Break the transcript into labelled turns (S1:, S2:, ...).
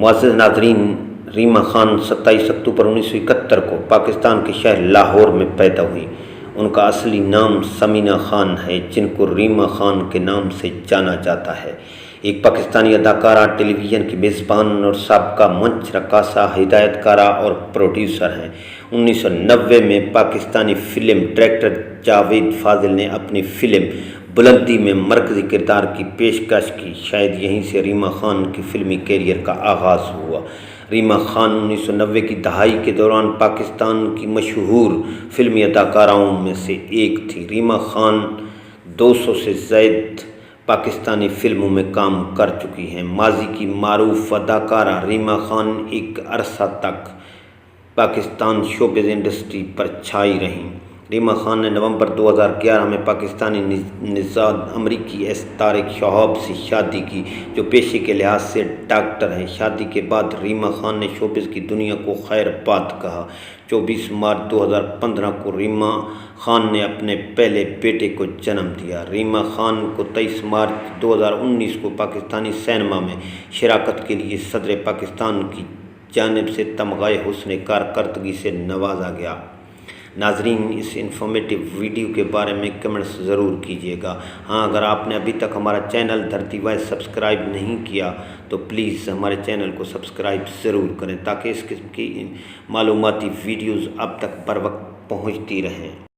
S1: معزز ناظرین، ریما خان 27 اکتوبر 1971 کو پاکستان کے شہر لاہور میں پیدا ہوئی۔ ان کا اصلی نام سمینہ خان ہے، جن کو ریما خان کے نام سے جانا جاتا ہے۔ ایک پاکستانی اداکارہ، ٹیلی ویژن کی میزبان اور سابقہ منچ رقاصہ، ہدایت کارہ اور پروڈیوسر ہیں۔ 1990 میں پاکستانی فلم ڈائریکٹر جاوید فاضل نے اپنی فلم بلندی میں مرکزی کردار کی پیشکش کی۔ شاید یہیں سے ریما خان کی فلمی کیریئر کا آغاز ہوا۔ ریما خان 1990 کی دہائی کے دوران پاکستان کی مشہور فلمی اداکاراؤں میں سے ایک تھی۔ ریما خان 200 سے زائد پاکستانی فلموں میں کام کر چکی ہیں۔ ماضی کی معروف اداکارہ ریما خان ایک عرصہ تک پاکستان شوبز انڈسٹری پر چھائی رہیں۔ ریما خان نے نومبر 2011 میں پاکستانی نژاد امریکی طارق شہاب سے شادی کی، جو پیشے کے لحاظ سے ڈاکٹر ہیں۔ شادی کے بعد ریما خان نے شوبز کی دنیا کو خیر باد کہا۔ 24 مارچ 2015 کو ریما خان نے اپنے پہلے بیٹے کو جنم دیا۔ ریما خان کو 23 مارچ 2019 کو پاکستانی سینما میں شراکت کے لیے صدر پاکستان کی جانب سے تمغہ حسن کارکردگی سے نوازا گیا۔ ناظرین، اس انفارمیٹیو ویڈیو کے بارے میں کمنٹس ضرور کیجیے گا۔ ہاں، اگر آپ نے ابھی تک ہمارا چینل دھرتی وائس سبسکرائب نہیں کیا تو پلیز ہمارے چینل کو سبسکرائب ضرور کریں، تاکہ اس قسم کی معلوماتی ویڈیوز اب تک بر وقت پہنچتی رہیں۔